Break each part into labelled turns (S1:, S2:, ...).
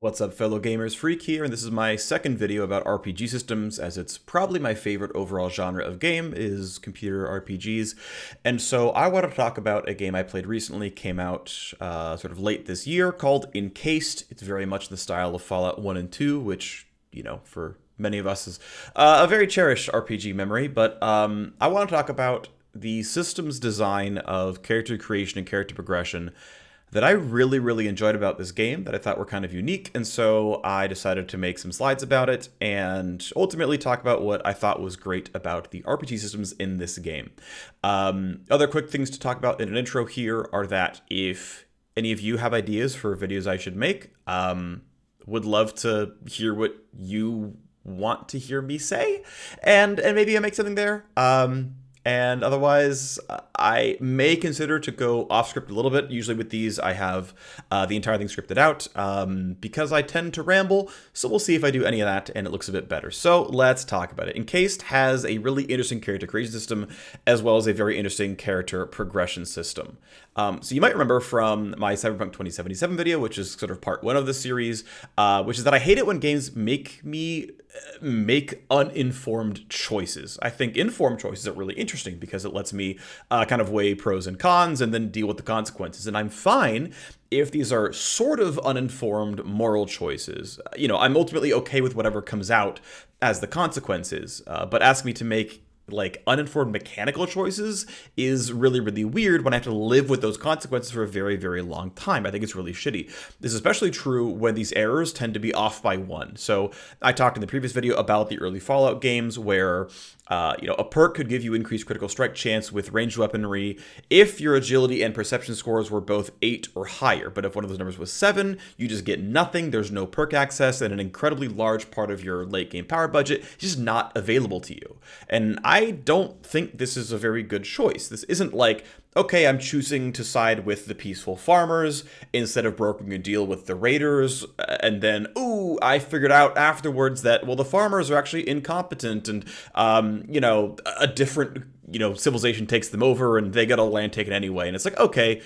S1: What's up, fellow gamers? Phreak here, and this is my second video about RPG systems, as it's probably my favorite overall genre of game is computer RPGs. And so I want to talk about a game I played recently, came out sort of late this year, called Encased. It's very much the style of Fallout 1 and 2, which, you know, for many of us is a very cherished RPG memory. But I want to talk about the systems design of character creation and character progression that I really enjoyed about this game that I thought were kind of unique, and so I decided to make some slides about it and ultimately talk about what I thought was great about the RPG systems in this game. Other quick things to talk about in an intro here are that if any of you have ideas for videos I should make, would love to hear what you want to hear me say, and maybe I make something there. And otherwise, I may consider to go off script a little bit. Usually with these, I have the entire thing scripted out because I tend to ramble. So we'll see if I do any of that and it looks a bit better. So let's talk about it. Encased has a really interesting character creation system as well as a very interesting character progression system. So you might remember from my Cyberpunk 2077 video, which is sort of part one of the series, which is that I hate it when games make me make uninformed choices. I think informed choices are really interesting because it lets me kind of weigh pros and cons and then deal with the consequences. And I'm fine if these are sort of uninformed moral choices. You know, I'm ultimately okay with whatever comes out as the consequences, but ask me to make like uninformed mechanical choices is really weird when I have to live with those consequences for a very long time. I think it's really shitty. This is especially true when these errors tend to be off by one. So I talked in the previous video about the early Fallout games where a perk could give you increased critical strike chance with ranged weaponry if your agility and perception scores were both 8 or higher. But if one of those numbers was 7, you just get nothing. There's no perk access, and an incredibly large part of your late game power budget is just not available to you. And I don't think this is a very good choice. This isn't like, okay, I'm choosing to side with the peaceful farmers instead of brokering a deal with the raiders, and then, ooh, I figured out afterwards that, well, the farmers are actually incompetent, and, a different, civilization takes them over, and they get all land taken anyway, and it's like, okay,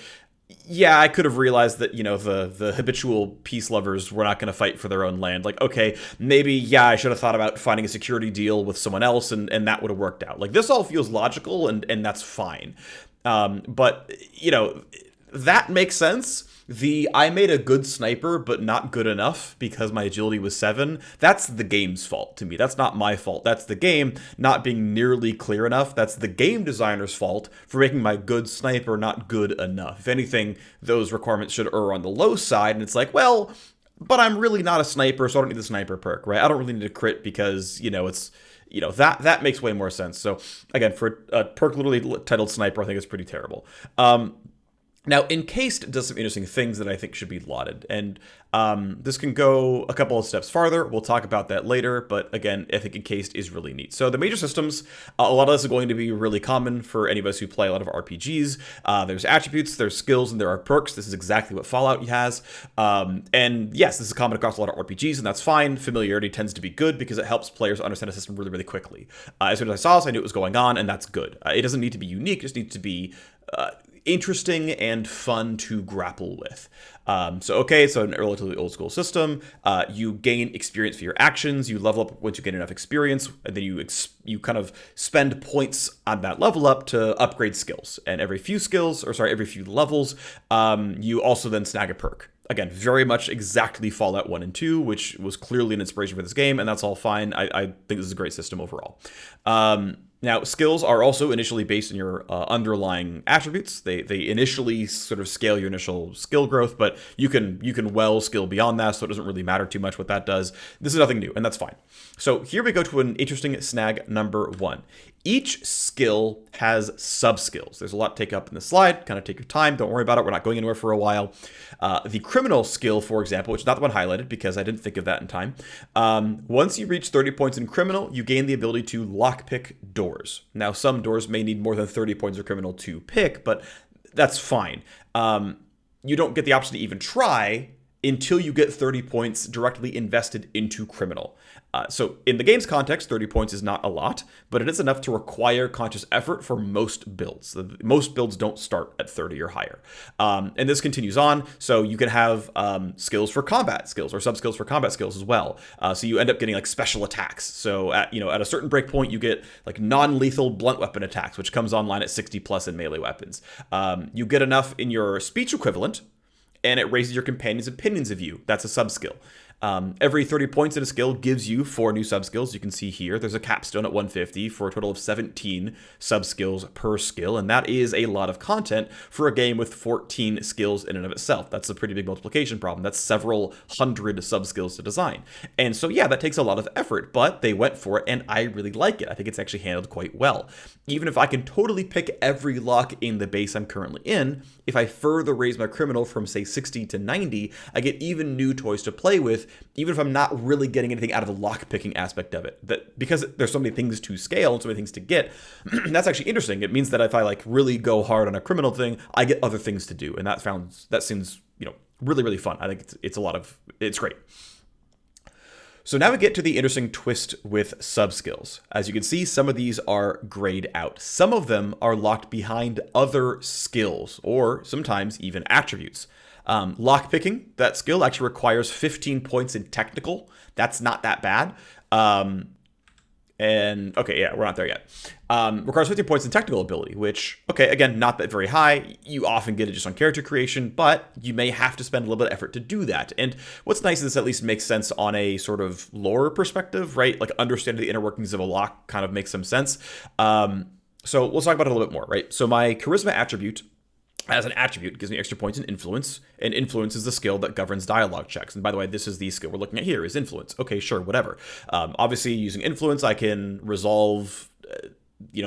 S1: yeah, I could have realized that, the habitual peace lovers were not going to fight for their own land. Like, okay, maybe, yeah, I should have thought about finding a security deal with someone else, and that would have worked out. Like, this all feels logical, and that's fine. But, that makes sense. I made a good sniper, but not good enough because my agility was 7. That's the game's fault to me. That's not my fault. That's the game not being nearly clear enough. That's the game designer's fault for making my good sniper not good enough. If anything, those requirements should err on the low side. And it's like, well, but I'm really not a sniper, so I don't need the sniper perk, right? I don't really need a crit because, it's... that makes way more sense. So again, for a perk literally titled sniper, I think it's pretty terrible. Now, Encased does some interesting things that I think should be lauded, and this can go a couple of steps farther. We'll talk about that later, but again, I think Encased is really neat. So the major systems, a lot of this is going to be really common for any of us who play a lot of RPGs. There's attributes, there's skills, and there are perks. This is exactly what Fallout has. And yes, this is common across a lot of RPGs, and that's fine. Familiarity tends to be good because it helps players understand a system really quickly. As soon as I saw this, I knew what was going on, and that's good. It doesn't need to be unique, it just needs to be interesting and fun to grapple with. So a relatively old school system. You gain experience for your actions. You level up once you get enough experience, and then you kind of spend points on that level up to upgrade skills. And every few levels, you also then snag a perk. Again, very much exactly Fallout 1 and 2, which was clearly an inspiration for this game, and that's all fine. I think this is a great system overall. Now, skills are also initially based on your underlying attributes. They initially sort of scale your initial skill growth, but you can well skill beyond that, so it doesn't really matter too much what that does. This is nothing new, and that's fine. So here we go to an interesting snag number 1. Each skill has sub-skills. There's a lot to take up in this slide. Kind of take your time. Don't worry about it. We're not going anywhere for a while. The criminal skill, for example, which is not the one highlighted because I didn't think of that in time. Once you reach 30 points in criminal, you gain the ability to lockpick doors. Now, some doors may need more than 30 points of criminal to pick, but that's fine. You don't get the option to even try until you get 30 points directly invested into criminal. So in the game's context, 30 points is not a lot, but it is enough to require conscious effort for most builds. Most builds don't start at 30 or higher. And this continues on, so you can have skills for combat skills or sub-skills for combat skills as well. So you end up getting like special attacks. So at a certain breakpoint, you get like non-lethal blunt weapon attacks, which comes online at 60 plus in melee weapons. You get enough in your speech equivalent, and it raises your companions' opinions of you. That's a sub-skill. Every 30 points in a skill gives you 4 new sub-skills. You can see here, there's a capstone at 150 for a total of 17 sub-skills per skill, and that is a lot of content for a game with 14 skills in and of itself. That's a pretty big multiplication problem. That's several hundred sub-skills to design. And so, yeah, that takes a lot of effort, but they went for it, and I really like it. I think it's actually handled quite well. Even if I can totally pick every lock in the base I'm currently in, if I further raise my criminal from, say, 60 to 90, I get even new toys to play with, even if I'm not really getting anything out of the lock-picking aspect of it. That because there's so many things to scale and so many things to get, that's actually interesting. It means that if I like really go hard on a criminal thing, I get other things to do, and that seems really, really fun. I think it's great. So now we get to the interesting twist with sub-skills. As you can see, some of these are grayed out. Some of them are locked behind other skills, or sometimes even attributes. Lockpicking, that skill actually requires 15 points in technical. That's not that bad. And okay, yeah, we're not there yet. Requires 15 points in technical ability, which, okay, again, not that very high. You often get it just on character creation, but you may have to spend a little bit of effort to do that. And what's nice is this at least makes sense on a sort of lore perspective, right? Like understanding the inner workings of a lock kind of makes some sense. So let's talk about it a little bit more, right? So my charisma attribute, as an attribute, gives me extra points in influence, and influence is the skill that governs dialogue checks. And by the way, this is the skill we're looking at here, is influence. Okay, sure, whatever. Obviously, using influence, I can resolve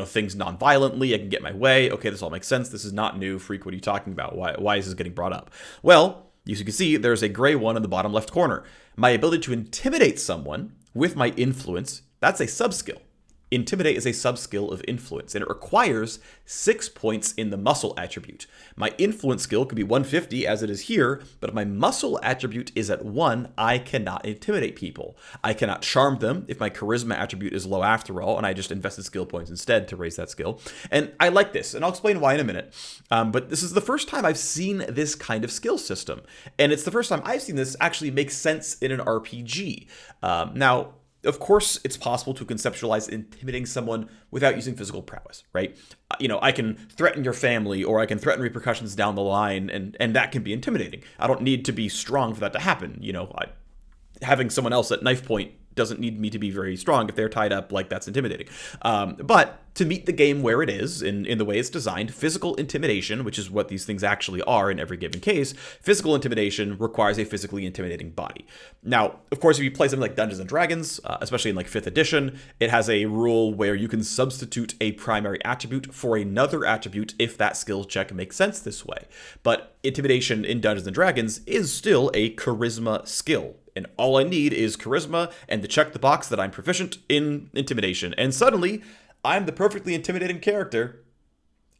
S1: things non-violently. I can get my way. Okay, this all makes sense. This is not new. Phreak, what are you talking about? Why is this getting brought up? Well, as you can see, there's a gray one in the bottom left corner. My ability to intimidate someone with my influence, that's a sub-skill. Intimidate is a sub-skill of influence, and it requires 6 points in the muscle attribute. My influence skill could be 150, as it is here, but if my muscle attribute is at 1, I cannot intimidate people. I cannot charm them if my charisma attribute is low after all, and I just invested skill points instead to raise that skill. And I like this, and I'll explain why in a minute. But this is the first time I've seen this kind of skill system, and it's the first time I've seen this actually make sense in an RPG. Now, of course, it's possible to conceptualize intimidating someone without using physical prowess, right? I can threaten your family, or I can threaten repercussions down the line, and that can be intimidating. I don't need to be strong for that to happen. Having someone else at knife point doesn't need me to be very strong. If they're tied up, like, that's intimidating. But to meet the game where it is, in the way it's designed, physical intimidation, which is what these things actually are in every given case, physical intimidation requires a physically intimidating body. Now, of course, if you play something like Dungeons & Dragons, especially in like 5th edition, it has a rule where you can substitute a primary attribute for another attribute if that skill check makes sense this way. But intimidation in Dungeons & Dragons is still a charisma skill. And all I need is charisma and to check the box that I'm proficient in intimidation. And suddenly, I'm the perfectly intimidating character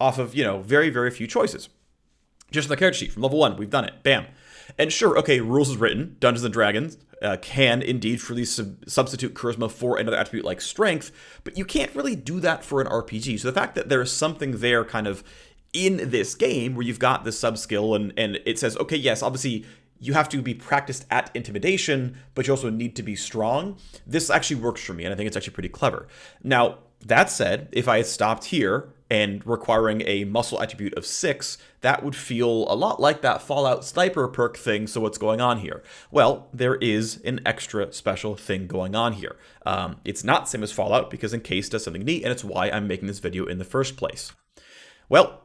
S1: off of, very, very few choices. Just in the character sheet from level 1, we've done it. Bam. And sure, okay, rules is written. Dungeons & Dragons can indeed freely substitute charisma for another attribute like strength, but you can't really do that for an RPG. So the fact that there's something there kind of in this game where you've got this sub-skill and it says, okay, yes, obviously, you have to be practiced at intimidation, but you also need to be strong. This actually works for me, and I think it's actually pretty clever. Now, that said, if I had stopped here and requiring a muscle attribute of 6, that would feel a lot like that Fallout sniper perk thing. So what's going on here? Well, there is an extra special thing going on here. It's not the same as Fallout because Encased does something neat, and it's why I'm making this video in the first place. Well,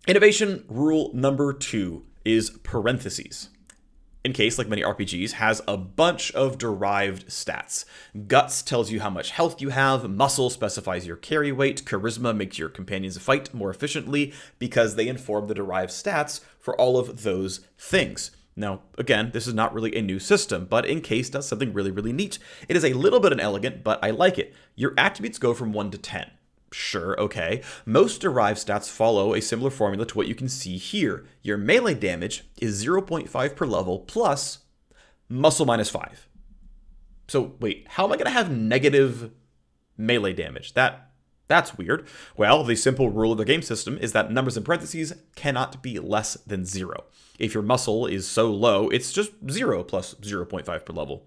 S1: innovation rule number 2 is parentheses. Encased, like many RPGs, has a bunch of derived stats. Guts tells you how much health you have, muscle specifies your carry weight, charisma makes your companions fight more efficiently because they inform the derived stats for all of those things. Now, again, this is not really a new system, but Encased does something really, really neat. It is a little bit inelegant, but I like it. Your attributes go from 1 to 10. Sure, okay. Most derived stats follow a similar formula to what you can see here. Your melee damage is 0.5 per level plus muscle minus 5. So wait, how am I going to have negative melee damage? That's weird. Well, the simple rule of the game system is that numbers in parentheses cannot be less than 0. If your muscle is so low, it's just 0 plus 0.5 per level.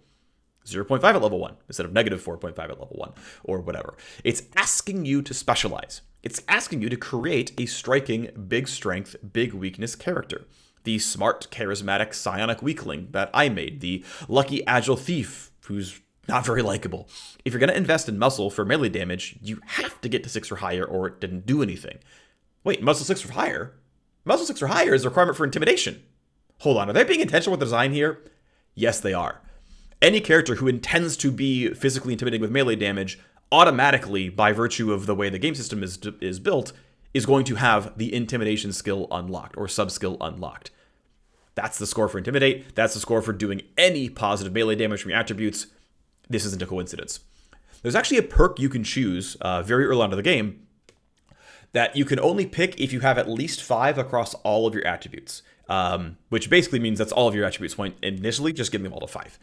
S1: 0.5 at level 1 instead of negative 4.5 at level 1 or whatever. It's asking you to specialize. It's asking you to create a striking, big strength, big weakness character. The smart, charismatic, psionic weakling that I made. The lucky, agile thief who's not very likable. If you're going to invest in muscle for melee damage, you have to get to 6 or higher or it didn't do anything. Wait, muscle 6 or higher? Muscle 6 or higher is a requirement for intimidation. Hold on, are they being intentional with the design here? Yes, they are. Any character who intends to be physically intimidating with melee damage automatically, by virtue of the way the game system is built, is going to have the intimidation skill unlocked or sub-skill unlocked. That's the score for intimidate. That's the score for doing any positive melee damage from your attributes. This isn't a coincidence. There's actually a perk you can choose very early on in the game that you can only pick if you have at least 5 across all of your attributes. Which basically means that's all of your attributes point initially, just give them all to 5.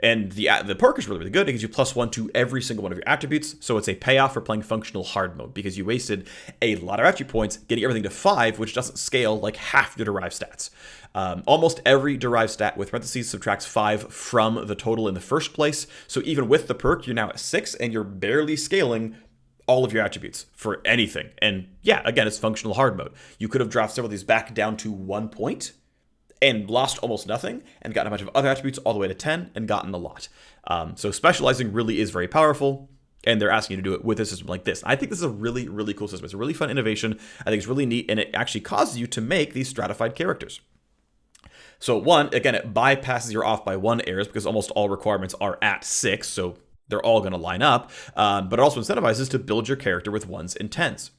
S1: And the perk is really, really good. It gives you +1 to every single one of your attributes. So it's a payoff for playing functional hard mode because you wasted a lot of attribute points getting everything to 5, which doesn't scale like half your derived stats. Almost every derived stat with parentheses subtracts 5 from the total in the first place. So even with the perk, you're now at 6 and you're barely scaling all of your attributes for anything. And yeah, again, it's functional hard mode. You could have dropped several of these back down to 1 point and lost almost nothing and gotten a bunch of other attributes all the way to 10 and gotten a lot. So specializing really is very powerful, and they're asking you to do it with a system like this. I think this is a really, really cool system. It's a really fun innovation. I think it's really neat, and it actually causes you to make these stratified characters. So one, again, it bypasses your off by 1 errors because almost all requirements are at 6, so they're all going to line up, but it also incentivizes to build your character with 1s and 10s.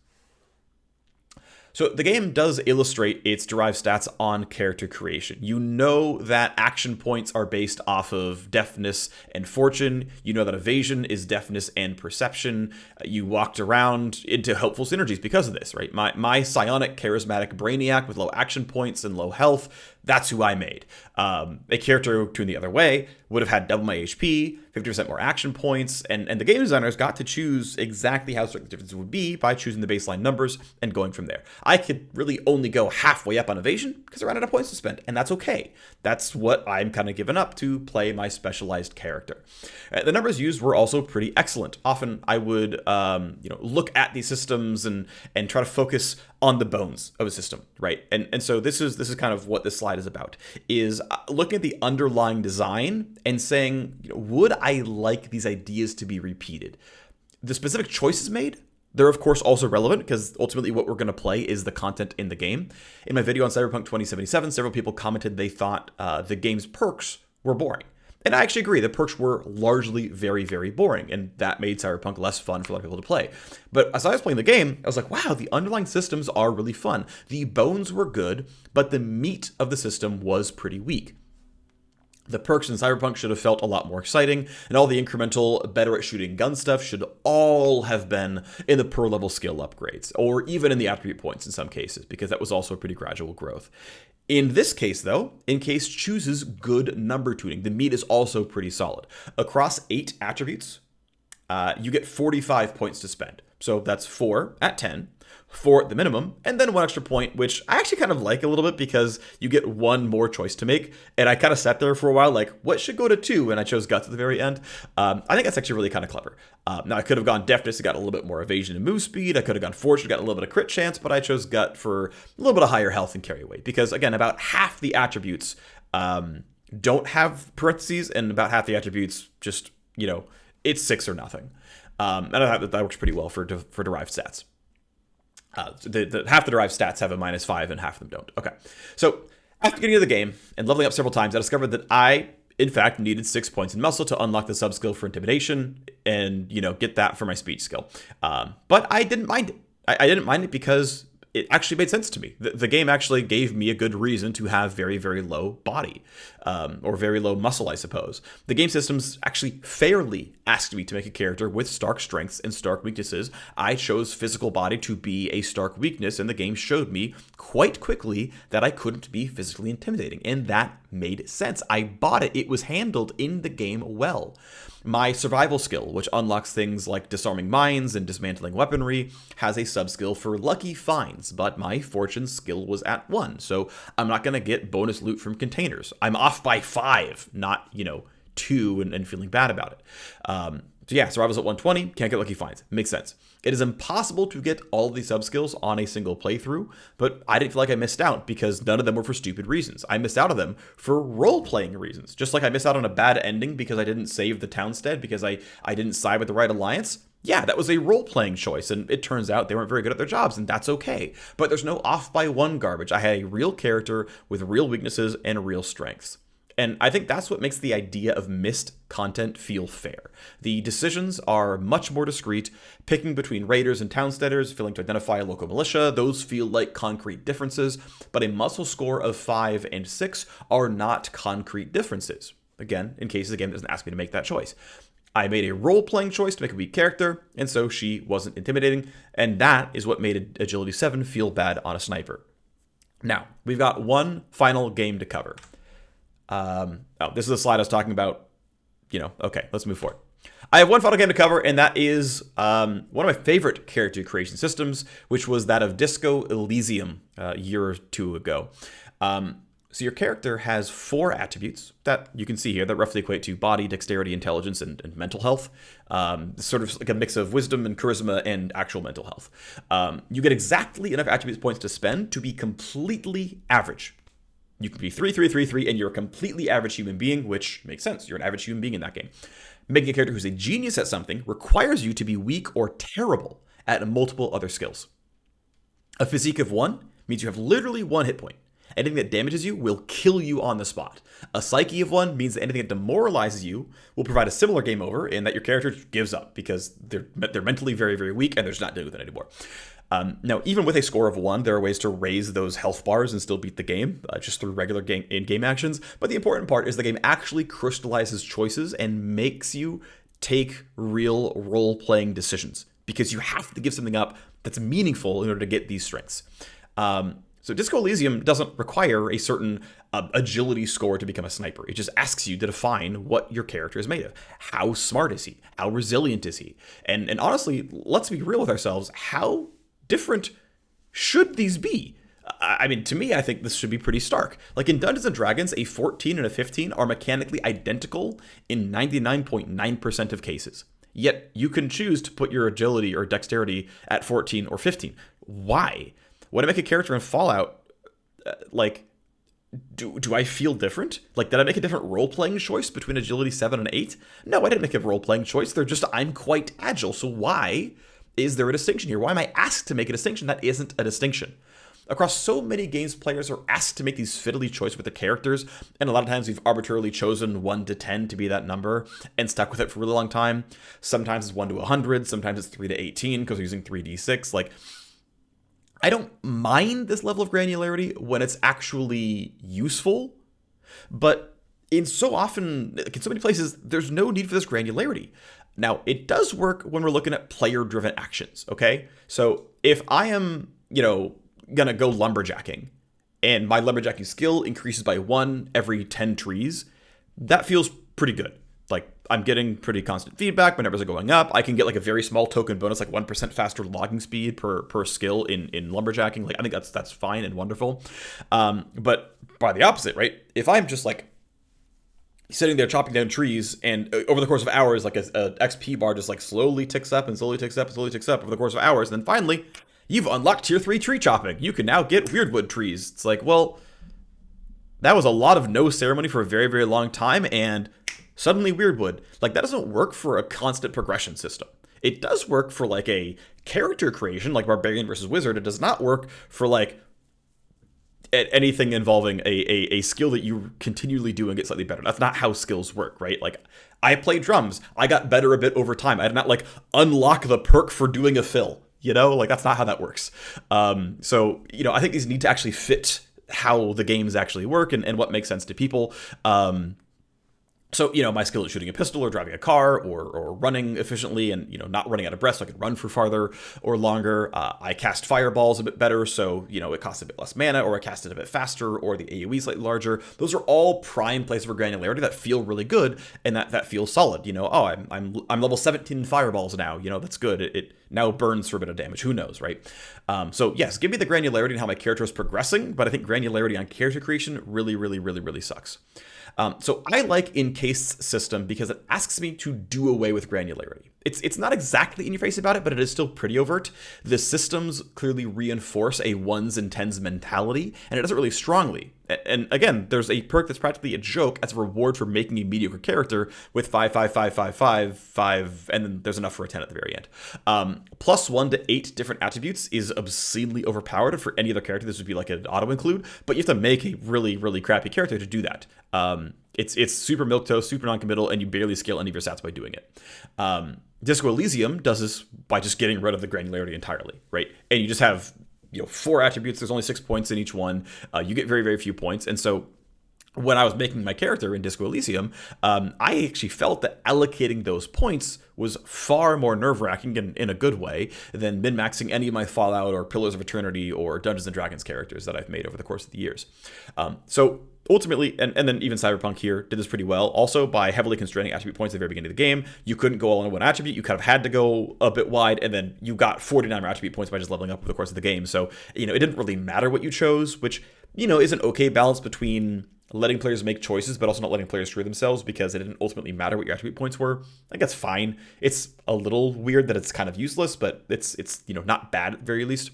S1: So the game does illustrate its derived stats on character creation. You know that action points are based off of deafness and fortune. You know that evasion is deafness and perception. You walked around into helpful synergies because of this, right? My psionic, charismatic brainiac with low action points and low health, that's who I made. A character tuned the other way would have had double my HP, 50% more action points, and the game designers got to choose exactly how strict the difference would be by choosing the baseline numbers and going from there. I could really only go halfway up on evasion because I ran out of points to spend, and that's okay. That's what I'm kind of giving up to play my specialized character. The numbers used were also pretty excellent. Often I would look at these systems and try to focus on the bones of a system, right? And so this is kind of what this slide is about, is looking at the underlying design and saying, would I like these ideas to be repeated? The specific choices made, they're of course also relevant because ultimately what we're going to play is the content in the game. In my video on Cyberpunk 2077, several people commented they thought the game's perks were boring. And I actually agree, the perks were largely very, very boring, and that made Cyberpunk less fun for a lot of people to play. But as I was playing the game, I was like, wow, the underlying systems are really fun. The bones were good, but the meat of the system was pretty weak. The perks in Cyberpunk should have felt a lot more exciting, and all the incremental, better at shooting gun stuff should all have been in the per level skill upgrades, or even in the attribute points in some cases, because that was also a pretty gradual growth. In this case, though, Encased chooses good number tuning. The meat is also pretty solid. Across 8 attributes, you get 45 points to spend. So that's 4 at 10, 4 at the minimum, and then 1 extra point, which I actually kind of like a little bit because you get 1 more choice to make. And I kind of sat there for a while like, what should go to 2? And I chose Guts at the very end. I think that's actually really kind of clever. Now, I could have gone Deafness and got a little bit more evasion and move speed. I could have gone Fortune, got a little bit of crit chance, but I chose Gut for a little bit of higher health and carry weight. Because, again, about half the attributes don't have parentheses, and about half the attributes just, it's 6 or nothing. And I thought that works pretty well for derived stats. Half the derived stats have a -5 and half of them don't. Okay. So after getting into the game and leveling up several times, I discovered that I, in fact, needed 6 points in muscle to unlock the sub-skill for intimidation and, get that for my speech skill. But I didn't mind it. I didn't mind it because it actually made sense to me. The game actually gave me a good reason to have very, very low body. or very low muscle, I suppose. The game systems actually fairly asked me to make a character with stark strengths and stark weaknesses. I chose physical body to be a stark weakness, and the game showed me quite quickly that I couldn't be physically intimidating, and that made sense. I bought it. It was handled in the game well. My survival skill, which unlocks things like disarming mines and dismantling weaponry, has a sub-skill for lucky finds, but my fortune skill was at 1, so I'm not going to get bonus loot from containers. I'm off by 5, not, 2 and feeling bad about it. So yeah, survival's at 120, can't get lucky finds. Makes sense. It is impossible to get all these sub-skills on a single playthrough, but I didn't feel like I missed out because none of them were for stupid reasons. I missed out on them for role-playing reasons. Just like I missed out on a bad ending because I didn't save the townstead because I didn't side with the right alliance. Yeah, that was a role-playing choice, and it turns out they weren't very good at their jobs, and that's okay. But there's no off-by-1 garbage. I had a real character with real weaknesses and real strengths. And I think that's what makes the idea of missed content feel fair. The decisions are much more discreet. Picking between raiders and townsteaders, failing to identify a local militia, those feel like concrete differences, but a muscle score of 5 and 6 are not concrete differences. Again, in case the game doesn't ask me to make that choice. I made a role-playing choice to make a weak character, and so she wasn't intimidating, and that is what made Agility 7 feel bad on a sniper. Now, we've got one final game to cover. This is the slide I was talking about. Okay, let's move forward. I have one final game to cover, and that is one of my favorite character creation systems, which was that of Disco Elysium a year or two ago. So your character has 4 attributes that you can see here that roughly equate to body, dexterity, intelligence, and mental health. Sort of like a mix of wisdom and charisma and actual mental health. You get exactly enough attributes points to spend to be completely average. You can be 3, 3, 3, 3, and you're a completely average human being, which makes sense. You're an average human being in that game. Making a character who's a genius at something requires you to be weak or terrible at multiple other skills. A physique of 1 means you have literally 1 hit point. Anything that damages you will kill you on the spot. A psyche of 1 means that anything that demoralizes you will provide a similar game over in that your character gives up because they're mentally very, very weak and they're just not dealing with it anymore. Now, even with a score of 1, there are ways to raise those health bars and still beat the game, just through regular in-game actions. But the important part is the game actually crystallizes choices and makes you take real role-playing decisions because you have to give something up that's meaningful in order to get these strengths. So Disco Elysium doesn't require a certain agility score to become a sniper. It just asks you to define what your character is made of. How smart is he? How resilient is he? And honestly, let's be real with ourselves. How different should these be? I mean, to me, I think this should be pretty stark. Like in Dungeons & Dragons, a 14 and a 15 are mechanically identical in 99.9% of cases. Yet you can choose to put your agility or dexterity at 14 or 15. Why? When I make a character in Fallout, do I feel different? Like, did I make a different role-playing choice between agility 7 and 8? No, I didn't make a role-playing choice. I'm quite agile. So why is there a distinction here? Why am I asked to make a distinction that isn't a distinction? Across so many games, players are asked to make these fiddly choices with the characters, and a lot of times we've arbitrarily chosen 1 to 10 to be that number and stuck with it for a really long time. Sometimes it's 1 to 100, sometimes it's 3 to 18 because we're using 3d6. Like, I don't mind this level of granularity when it's actually useful, but in so many places, there's no need for this granularity. Now, it does work when we're looking at player-driven actions, okay? So if I am, gonna go lumberjacking, and my lumberjacking skill increases by 1 every 10 trees, that feels pretty good. Like, I'm getting pretty constant feedback. My numbers are going up. I can get like a very small token bonus, like 1% faster logging speed per skill in lumberjacking. Like, I think that's fine and wonderful. But by the opposite, right? If I'm just like sitting there chopping down trees, and over the course of hours, like a XP bar just like slowly ticks up and slowly ticks up and slowly ticks up over the course of hours, and then finally, you've unlocked tier 3 tree chopping. You can now get weirdwood trees. It's like, well, that was a lot of no ceremony for a very, very long time, and suddenly weirdwood. Like, that doesn't work for a constant progression system. It does work for like a character creation, like Barbarian versus Wizard. It does not work for like anything involving a skill that you continually do and get slightly better. That's not how skills work, right? Like, I play drums. I got better a bit over time. I did not like unlock the perk for doing a fill. Like, that's not how that works. So, I think these need to actually fit how the games actually work and what makes sense to people. So, my skill is shooting a pistol or driving a car or running efficiently and, not running out of breath so I can run for farther or longer. I cast fireballs a bit better, so, it costs a bit less mana, or I cast it a bit faster, or the AoE slightly larger. Those are all prime places for granularity that feel really good and that feels solid. I'm level 17 in fireballs now. That's good. It now burns for a bit of damage. Who knows, right? So, yes, give me the granularity and how my character is progressing, but I think granularity on character creation really, really, really, really sucks. So I like Encased system because it asks me to do away with granularity. It's not exactly in your face about it, but it is still pretty overt. The systems clearly reinforce a ones and tens mentality, and it does it really strongly. And again, there's a perk that's practically a joke as a reward for making a mediocre character with 5, 5, 5, 5, 5, 5, and then there's enough for a 10 at the very end. +1 to 8 different attributes is obscenely overpowered. For any other character, this would be like an auto-include, but you have to make a really, really crappy character to do that. It's super milquetoast, super non-committal, and you barely scale any of your stats by doing it. Disco Elysium does this by just getting rid of the granularity entirely, right? And you just have 4 attributes. There's only 6 points in each one. You get very, very few points. And so when I was making my character in Disco Elysium, I actually felt that allocating those points was far more nerve-wracking in a good way than min-maxing any of my Fallout or Pillars of Eternity or Dungeons & Dragons characters that I've made over the course of the years. So ultimately, and then even Cyberpunk here did this pretty well. Also, by heavily constraining attribute points at the very beginning of the game, you couldn't go all in one attribute. You kind of had to go a bit wide, and then you got 49 more attribute points by just leveling up over the course of the game. So, it didn't really matter what you chose, which, is an okay balance between letting players make choices, but also not letting players screw themselves because it didn't ultimately matter what your attribute points were. I think that's fine. It's a little weird that it's kind of useless, but it's not bad at the very least.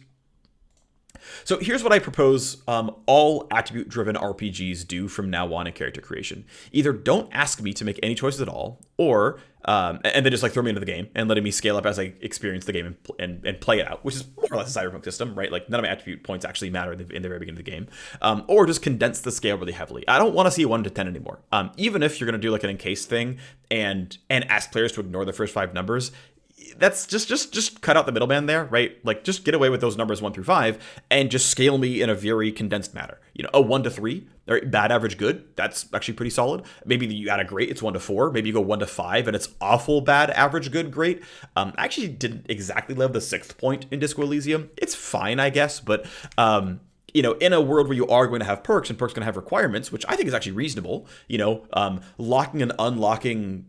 S1: So here's what I propose all attribute-driven RPGs do from now on in character creation. Either don't ask me to make any choices at all, or and then just throw me into the game and letting me scale up as I experience the game and play it out, which is more or less a Cyberpunk system, right? Like none of my attribute points actually matter in the very beginning of the game, or just condense the scale really heavily. I don't want to see 1 to 10 anymore. Even if you're going to do an encased thing and ask players to ignore the first 5 numbers. That's just cut out the middleman there, right? Just get away with those numbers 1 through 5 and just scale me in a very condensed manner. A 1 to 3, or bad, average, good. That's actually pretty solid. Maybe you add a great, it's 1 to 4. Maybe you go 1 to 5 and it's awful, bad, average, good, great. I actually didn't exactly love the 6th point in Disco Elysium. It's fine, I guess, but in a world where you are going to have perks and perks going to have requirements, which I think is actually reasonable, locking and unlocking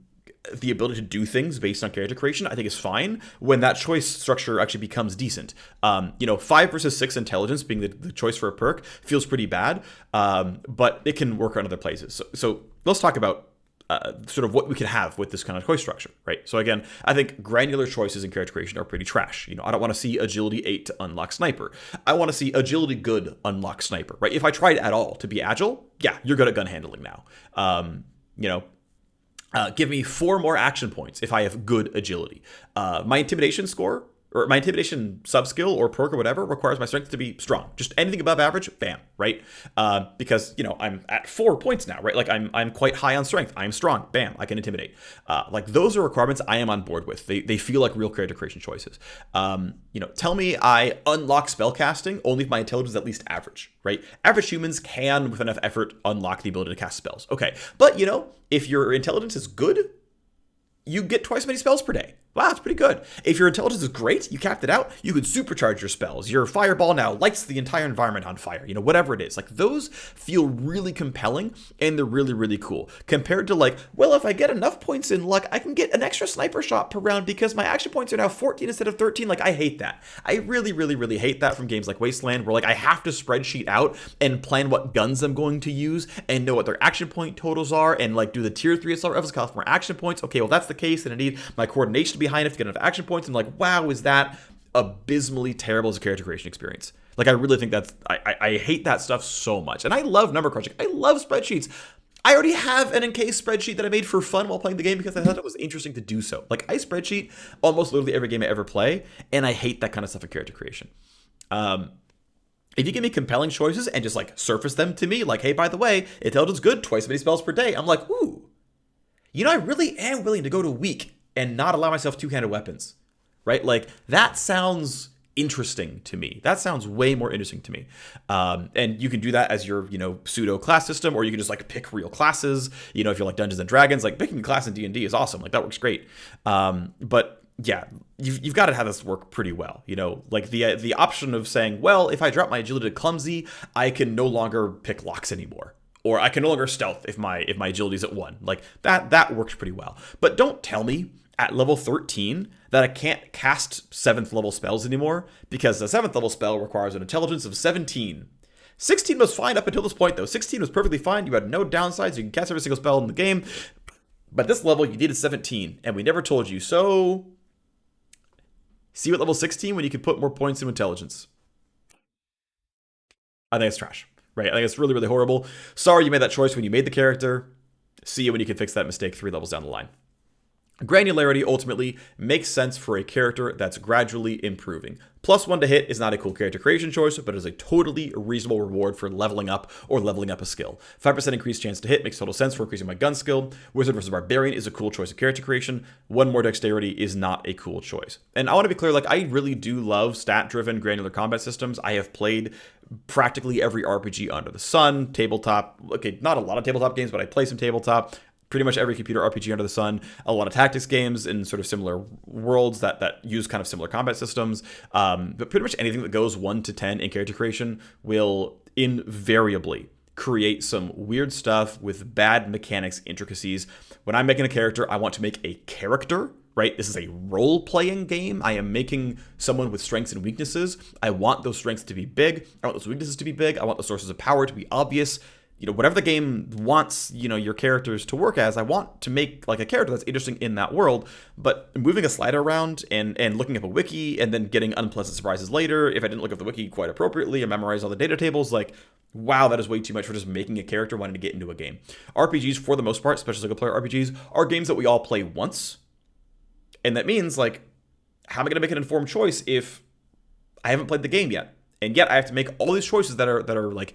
S1: the ability to do things based on character creation, I think is fine when that choice structure actually becomes decent. 5 versus 6 intelligence being the choice for a perk feels pretty bad, but it can work on other places. So let's talk about sort of what we can have with this kind of choice structure, right? So again, I think granular choices in character creation are pretty trash. I don't want to see agility 8 to unlock sniper. I want to see agility good unlock sniper, right? If I tried at all to be agile, yeah, you're good at gun handling now. Give me 4 more action points if I have good agility. My intimidation score, or my intimidation sub-skill or perk or whatever, requires my strength to be strong. Just anything above average, bam, right? Because, I'm at 4 points now, right? I'm quite high on strength. I'm strong, bam, I can intimidate. Those are requirements I am on board with. They feel like real character creation choices. Tell me I unlock spellcasting only if my intelligence is at least average, right? Average humans can, with enough effort, unlock the ability to cast spells. Okay, but, if your intelligence is good, you get twice as many spells per day. Wow, that's pretty good. If your intelligence is great, you capped it out, you could supercharge your spells. Your fireball now lights the entire environment on fire. Whatever it is. Those feel really compelling, and they're really, really cool. Compared to if I get enough points in luck, I can get an extra sniper shot per round because my action points are now 14 instead of 13. I hate that. I really, really, really hate that from games like Wasteland, where I have to spreadsheet out and plan what guns I'm going to use and know what their action point totals are and do the tier 3 assault rifles cost more action points. Okay, well that's the case, and I need my coordination to be high enough to get enough action points. And wow, is that abysmally terrible as a character creation experience? I really think that's I hate that stuff so much. And I love number crunching. I love spreadsheets. I already have an encased spreadsheet that I made for fun while playing the game because I thought it was interesting to do so. I spreadsheet almost literally every game I ever play, and I hate that kind of stuff in character creation. If you give me compelling choices and just surface them to me, hey, by the way, intelligence good, twice as many spells per day, I'm ooh, I really am willing to go to weak and not allow myself two-handed weapons, right? That sounds interesting to me. That sounds way more interesting to me. And you can do that as your, pseudo class system, or you can just like pick real classes. If you're like Dungeons and Dragons, like picking a class in D&D is awesome. Like that works great. But yeah, you've got to have this work pretty well. Like the option of saying, well, if I drop my agility to clumsy, I can no longer pick locks anymore. Or I can no longer stealth if my agility is at 1. Like that works pretty well. But don't tell me at level 13 that I can't cast 7th level spells anymore, because the 7th level spell requires an intelligence of 17. 16 was fine up until this point, though. 16 was perfectly fine. You had no downsides. You can cast every single spell in the game. But this level, you needed 17, and we never told you. So see you at level 16 when you can put more points into intelligence. I think it's trash, right? I think it's really, really horrible. Sorry you made that choice when you made the character. See you when you can fix that mistake 3 levels down the line. Granularity ultimately makes sense for a character that's gradually improving. +1 to hit is not a cool character creation choice, but is a totally reasonable reward for leveling up or leveling up a skill. 5% increased chance to hit makes total sense for increasing my gun skill. Wizard versus Barbarian is a cool choice of character creation. 1 more dexterity is not a cool choice. And I want to be clear, like I really do love stat-driven granular combat systems. I have played practically every RPG under the sun, tabletop. Okay, not a lot of tabletop games, but I play some tabletop. Pretty much every computer RPG under the sun, a lot of tactics games in sort of similar worlds that use kind of similar combat systems. But pretty much anything that goes 1 to 10 in character creation will invariably create some weird stuff with bad mechanics, intricacies. When I'm making a character, I want to make a character, right? This is a role-playing game. I am making someone with strengths and weaknesses. I want those strengths to be big. I want those weaknesses to be big. I want the sources of power to be obvious. Whatever the game wants, your characters to work as, I want to make like a character that's interesting in that world. But moving a slider around and looking up a wiki and then getting unpleasant surprises later, if I didn't look up the wiki quite appropriately and memorize all the data tables, like, wow, that is way too much for just making a character wanting to get into a game. RPGs, for the most part, especially single player RPGs, are games that we all play once. And that means, like, how am I going to make an informed choice if I haven't played the game yet? And yet I have to make all these choices that are like,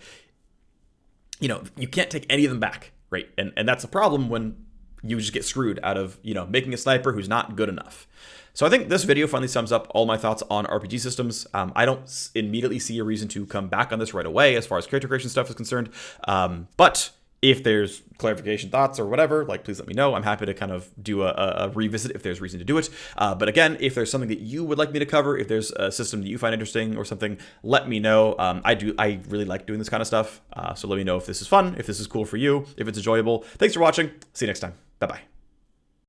S1: you can't take any of them back, right? And that's a problem when you just get screwed out of, making a sniper who's not good enough. So I think this video finally sums up all my thoughts on RPG systems. I don't immediately see a reason to come back on this right away as far as character creation stuff is concerned. But if there's clarification thoughts or whatever, like, please let me know. I'm happy to kind of do a revisit if there's reason to do it. But again, if there's something that you would like me to cover, if there's a system that you find interesting or something, let me know. I really like doing this kind of stuff. So let me know if this is fun, if this is cool for you, if it's enjoyable. Thanks for watching. See you next time. Bye-bye.